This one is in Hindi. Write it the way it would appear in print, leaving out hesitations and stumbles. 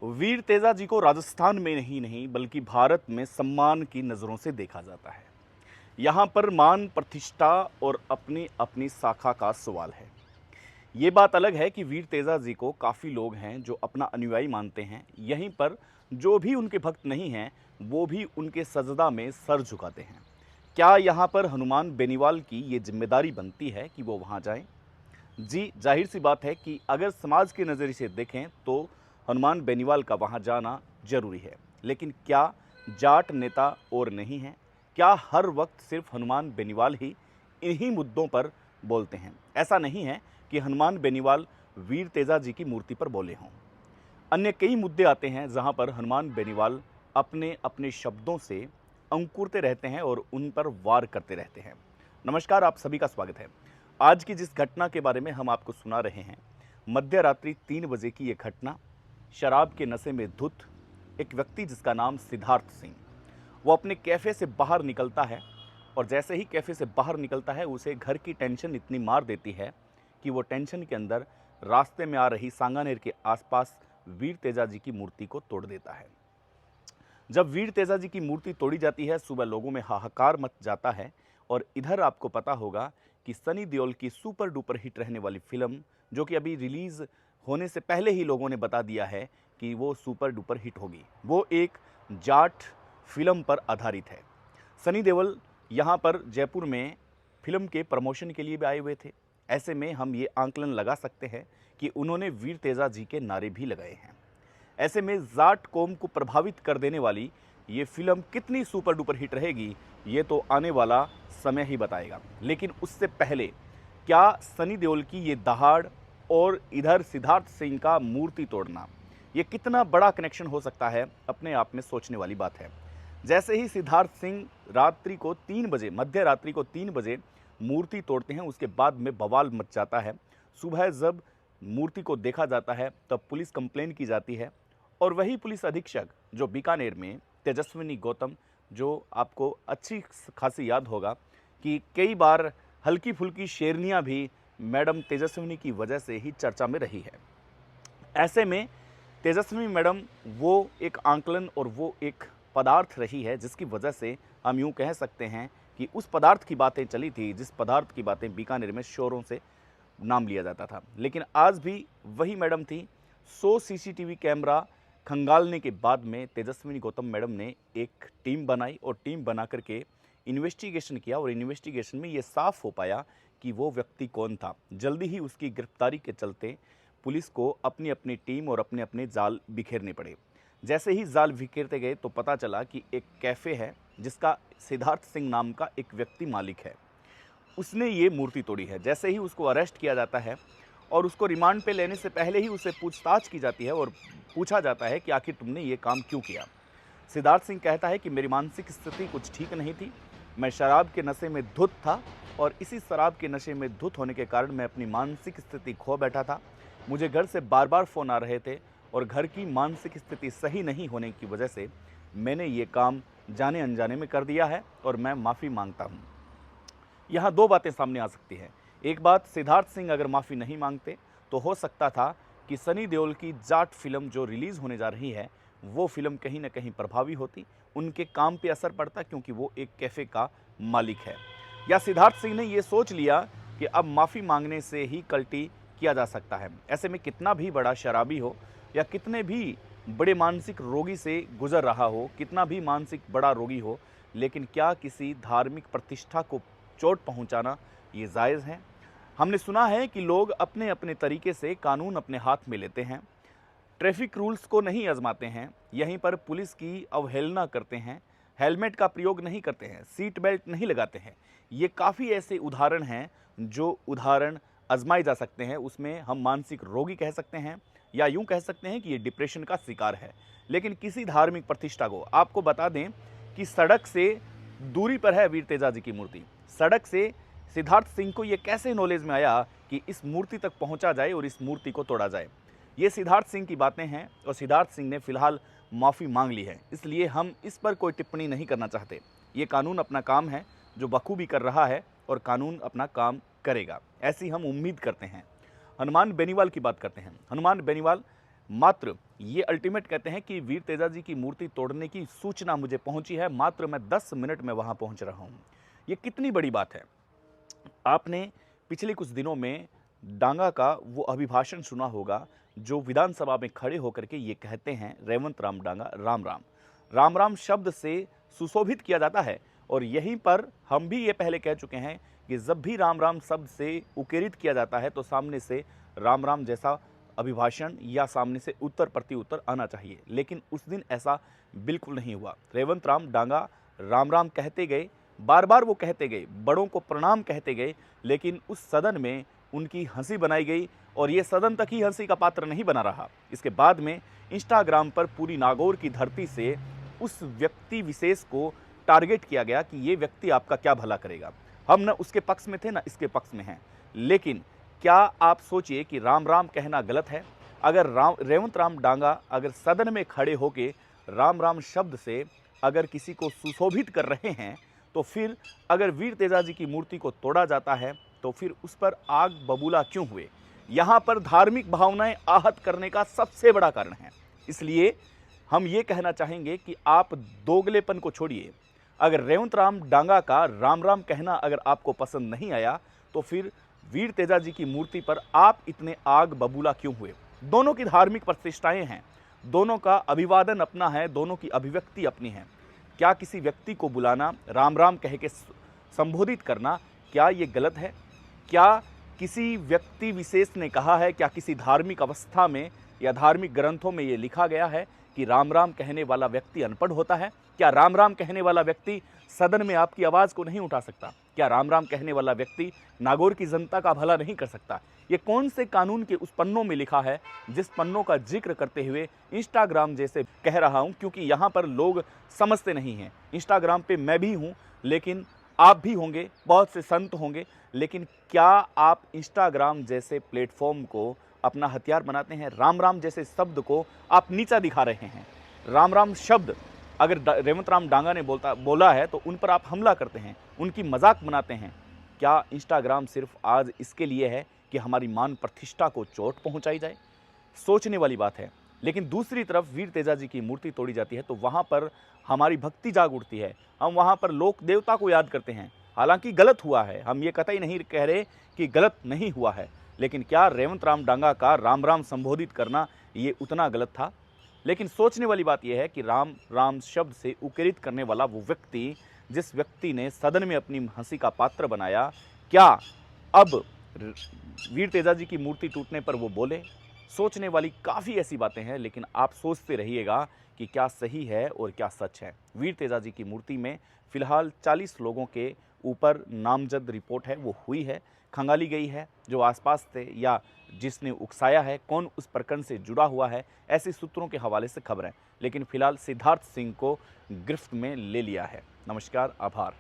वीर तेजा जी को राजस्थान में ही नहीं बल्कि भारत में सम्मान की नज़रों से देखा जाता है। यहाँ पर मान प्रतिष्ठा और अपनी अपनी शाखा का सवाल है। ये बात अलग है कि वीर तेजा जी को काफ़ी लोग हैं जो अपना अनुयायी मानते हैं। यहीं पर जो भी उनके भक्त नहीं हैं वो भी उनके सजदा में सर झुकाते हैं। क्या यहाँ पर हनुमान बेनीवाल की ये जिम्मेदारी बनती है कि वो वहाँ जाएं? जी, जाहिर सी बात है कि अगर समाज के नज़रिए से देखें तो हनुमान बेनीवाल का वहाँ जाना जरूरी है। लेकिन क्या जाट नेता और नहीं हैं? क्या हर वक्त सिर्फ हनुमान बेनीवाल ही इन्हीं मुद्दों पर बोलते हैं? ऐसा नहीं है कि हनुमान बेनीवाल वीर तेजा जी की मूर्ति पर बोले हों। अन्य कई मुद्दे आते हैं जहां पर हनुमान बेनीवाल अपने अपने शब्दों से अंकुरते रहते हैं और उन पर वार करते रहते हैं। नमस्कार, आप सभी का स्वागत है। आज की जिस घटना के बारे में हम आपको सुना रहे हैं, मध्य रात्रि 3 बजे की ये घटना, शराब के नशे में धुत एक व्यक्ति जिसका नाम सिद्धार्थ सिंह, वो अपने कैफ़े से बाहर निकलता है और जैसे ही कैफ़े से बाहर निकलता है उसे घर की टेंशन इतनी मार देती है कि वो टेंशन के अंदर रास्ते में आ रही सांगानेर के आसपास वीर तेजा जी की मूर्ति को तोड़ देता है। जब वीर तेजा जी की मूर्ति तोड़ी जाती है, सुबह लोगों में हाहाकार मच जाता है। और इधर आपको पता होगा कि सनी देओल की सुपर डुपर हिट रहने वाली फिल्म, जो कि अभी रिलीज़ होने से पहले ही लोगों ने बता दिया है कि वो सुपर डुपर हिट होगी, वो एक जाट फिल्म पर आधारित है। सनी देओल यहाँ पर जयपुर में फिल्म के प्रमोशन के लिए भी आए हुए थे। ऐसे में हम ये आंकलन लगा सकते हैं कि उन्होंने वीर तेजा जी के नारे भी लगाए हैं। ऐसे में जाट कौम को प्रभावित कर देने वाली ये फिल्म कितनी सुपर डुपर हिट रहेगी, ये तो आने वाला समय ही बताएगा। लेकिन उससे पहले, क्या सनी देओल की ये दहाड़ और इधर सिद्धार्थ सिंह का मूर्ति तोड़ना, ये कितना बड़ा कनेक्शन हो सकता है, अपने आप में सोचने वाली बात है। जैसे ही सिद्धार्थ सिंह मध्य रात्रि को 3 बजे मूर्ति तोड़ते हैं, उसके बाद में बवाल मच जाता है। सुबह जब मूर्ति को देखा जाता है तब पुलिस कंप्लेन की जाती है और वही पुलिस अधीक्षक जो बीकानेर में, तेजस्विनी गौतम, जो आपको अच्छी खासी याद होगा कि कई बार हल्की फुल्की शेरनियाँ भी मैडम तेजस्विनी की वजह से ही चर्चा में रही है। ऐसे में तेजस्विनी मैडम वो एक आंकलन और वो एक पदार्थ रही है जिसकी वजह से हम यूँ कह सकते हैं कि उस पदार्थ की बातें चली थी, जिस पदार्थ की बातें बीकानेर में शोरों से नाम लिया जाता था। लेकिन आज भी वही मैडम थी। 100 सीसीटीवी कैमरा खंगालने के बाद में तेजस्विनी गौतम मैडम ने एक टीम बनाई और टीम बना करके इन्वेस्टिगेशन किया और इन्वेस्टिगेशन में ये साफ हो पाया कि वो व्यक्ति कौन था। जल्दी ही उसकी गिरफ्तारी के चलते पुलिस को अपनी अपनी टीम और अपने अपने जाल बिखेरने पड़े। जैसे ही जाल बिखेरते गए तो पता चला कि एक कैफ़े है जिसका सिद्धार्थ सिंह नाम का एक व्यक्ति मालिक है, उसने ये मूर्ति तोड़ी है। जैसे ही उसको अरेस्ट किया जाता है और उसको रिमांड पे लेने से पहले ही उसे पूछताछ की जाती है और पूछा जाता है कि आखिर तुमने ये काम क्यों किया। सिद्धार्थ सिंह कहता है कि मेरी मानसिक स्थिति कुछ ठीक नहीं थी, मैं शराब के नशे में धुत था और इसी शराब के नशे में धुत होने के कारण मैं अपनी मानसिक स्थिति खो बैठा था। मुझे घर से बार बार फ़ोन आ रहे थे और घर की मानसिक स्थिति सही नहीं होने की वजह से मैंने ये काम जाने अनजाने में कर दिया है और मैं माफ़ी मांगता हूँ। यहाँ 2 बातें सामने आ सकती है। एक बात, सिद्धार्थ सिंह अगर माफ़ी नहीं मांगते तो हो सकता था कि सनी देओल की जाट फिल्म जो रिलीज़ होने जा रही है वो फिल्म कहीं ना कहीं प्रभावी होती, उनके काम पे असर पड़ता, क्योंकि वो एक कैफ़े का मालिक है। या सिद्धार्थ सिंह ने ये सोच लिया कि अब माफ़ी मांगने से ही कल्टी किया जा सकता है। ऐसे में कितना भी बड़ा शराबी हो या कितने भी बड़े मानसिक रोगी से गुजर रहा हो, कितना भी मानसिक बड़ा रोगी हो, लेकिन क्या किसी धार्मिक प्रतिष्ठा को चोट पहुंचाना ये जायज़ है? हमने सुना है कि लोग अपने अपने तरीके से कानून अपने हाथ में लेते हैं, ट्रैफिक रूल्स को नहीं आजमाते हैं, यहीं पर पुलिस की अवहेलना करते हैं, हेलमेट का प्रयोग नहीं करते हैं, सीट बेल्ट नहीं लगाते हैं। ये काफ़ी ऐसे उदाहरण हैं जो उदाहरण आजमाए जा सकते हैं। उसमें हम मानसिक रोगी कह सकते हैं या यूं कह सकते हैं कि ये डिप्रेशन का शिकार है। लेकिन किसी धार्मिक प्रतिष्ठा को, आपको बता दें कि सड़क से दूरी पर है वीर तेजा जी की मूर्ति। सड़क से सिद्धार्थ सिंह को ये कैसे नॉलेज में आया कि इस मूर्ति तक पहुंचा जाए और इस मूर्ति को तोड़ा जाए? ये सिद्धार्थ सिंह की बातें हैं और सिद्धार्थ सिंह ने फिलहाल माफ़ी मांग ली है, इसलिए हम इस पर कोई टिप्पणी नहीं करना चाहते। ये कानून अपना काम है जो बखूबी कर रहा है और कानून अपना काम करेगा, ऐसी हम उम्मीद करते हैं। हनुमान बेनीवाल की बात करते हैं। हनुमान बेनीवाल मात्र ये अल्टीमेट कहते हैं कि वीर तेजा जी की मूर्ति तोड़ने की सूचना मुझे पहुंची है, मात्र मैं 10 मिनट में वहां पहुंच रहा हूं। ये कितनी बड़ी बात है। आपने पिछले कुछ दिनों में डांगा का वो अभिभाषण सुना होगा जो विधानसभा में खड़े होकर के ये कहते हैं, रेवंत राम डांगा राम राम। राम राम शब्द से सुशोभित किया जाता है और यहीं पर हम भी ये पहले कह चुके हैं कि जब भी राम राम शब्द से उकेरित किया जाता है तो सामने से राम राम जैसा अभिभाषण या सामने से उत्तर प्रति उत्तर आना चाहिए, लेकिन उस दिन ऐसा बिल्कुल नहीं हुआ। रेवंत राम डांगा राम राम कहते गए, बार बार वो कहते गए, बड़ों को प्रणाम कहते गए, लेकिन उस सदन में उनकी हंसी बनाई गई और ये सदन तक ही हंसी का पात्र नहीं बना रहा। इसके बाद में इंस्टाग्राम पर पूरी नागौर की धरती से उस व्यक्ति विशेष को टारगेट किया गया कि ये व्यक्ति आपका क्या भला करेगा। हम न उसके पक्ष में थे न इसके पक्ष में हैं, लेकिन क्या आप सोचिए कि राम राम कहना गलत है? अगर रेवंत राम डांगा अगर सदन में खड़े होके राम राम शब्द से अगर किसी को सुशोभित कर रहे हैं, तो फिर अगर वीर तेजा जी की मूर्ति को तोड़ा जाता है तो फिर उस पर आग बबूला क्यों हुए? यहाँ पर धार्मिक भावनाएं आहत करने का सबसे बड़ा कारण है। इसलिए हम ये कहना चाहेंगे कि आप दोगलेपन को छोड़िए। अगर रेवंत राम डांगा का राम राम कहना अगर आपको पसंद नहीं आया तो फिर वीर तेजा जी की मूर्ति पर आप इतने आग बबूला क्यों हुए? दोनों की धार्मिक प्रतिष्ठाएं हैं, दोनों का अभिवादन अपना है, दोनों की अभिव्यक्ति अपनी है। क्या किसी व्यक्ति को बुलाना, राम राम कह के संबोधित करना, क्या ये गलत है? क्या किसी व्यक्ति विशेष ने कहा है, क्या किसी धार्मिक अवस्था में या धार्मिक ग्रंथों में ये लिखा गया है कि राम राम कहने वाला व्यक्ति अनपढ़ होता है? क्या राम राम कहने वाला व्यक्ति सदन में आपकी आवाज़ को नहीं उठा सकता? क्या राम राम कहने वाला व्यक्ति नागौर की जनता का भला नहीं कर सकता? ये कौन से कानून के उस पन्नों में लिखा है जिस पन्नों का जिक्र करते हुए इंस्टाग्राम जैसे कह रहा हूँ, क्योंकि यहाँ पर लोग समझते नहीं हैं। इंस्टाग्राम पे मैं भी हूँ, लेकिन आप भी होंगे, बहुत से संत होंगे, लेकिन क्या आप इंस्टाग्राम जैसे प्लेटफॉर्म को अपना हथियार बनाते हैं? राम राम जैसे शब्द को आप नीचा दिखा रहे हैं। राम राम शब्द अगर रेवंत राम डांगा ने बोला है तो उन पर आप हमला करते हैं, उनकी मजाक बनाते हैं। क्या इंस्टाग्राम सिर्फ आज इसके लिए है कि हमारी मान प्रतिष्ठा को चोट पहुंचाई जाए? सोचने वाली बात है। लेकिन दूसरी तरफ वीर तेजा जी की मूर्ति तोड़ी जाती है तो वहाँ पर हमारी भक्ति जाग उठती है, हम वहाँ पर लोक देवता को याद करते हैं। हालांकि गलत हुआ है, हम ये कतई नहीं कह रहे कि गलत नहीं हुआ है, लेकिन क्या रेवंत राम डांगा का राम राम संबोधित करना ये उतना गलत था? लेकिन सोचने वाली बात यह है कि राम राम शब्द से उकेरित करने वाला वो व्यक्ति, जिस व्यक्ति ने सदन में अपनी हंसी का पात्र बनाया, क्या अब वीर तेजा जी की मूर्ति टूटने पर वो बोले? सोचने वाली काफ़ी ऐसी बातें हैं, लेकिन आप सोचते रहिएगा कि क्या सही है और क्या सच है। वीर तेजा जी की मूर्ति में फिलहाल 40 लोगों के ऊपर नामजद रिपोर्ट है वो हुई है, खंगाली गई है। जो आसपास थे या जिसने उकसाया है, कौन उस प्रकरण से जुड़ा हुआ है, ऐसे सूत्रों के हवाले से खबरें। लेकिन फिलहाल सिद्धार्थ सिंह को गिरफ्त में ले लिया है। नमस्कार, आभार।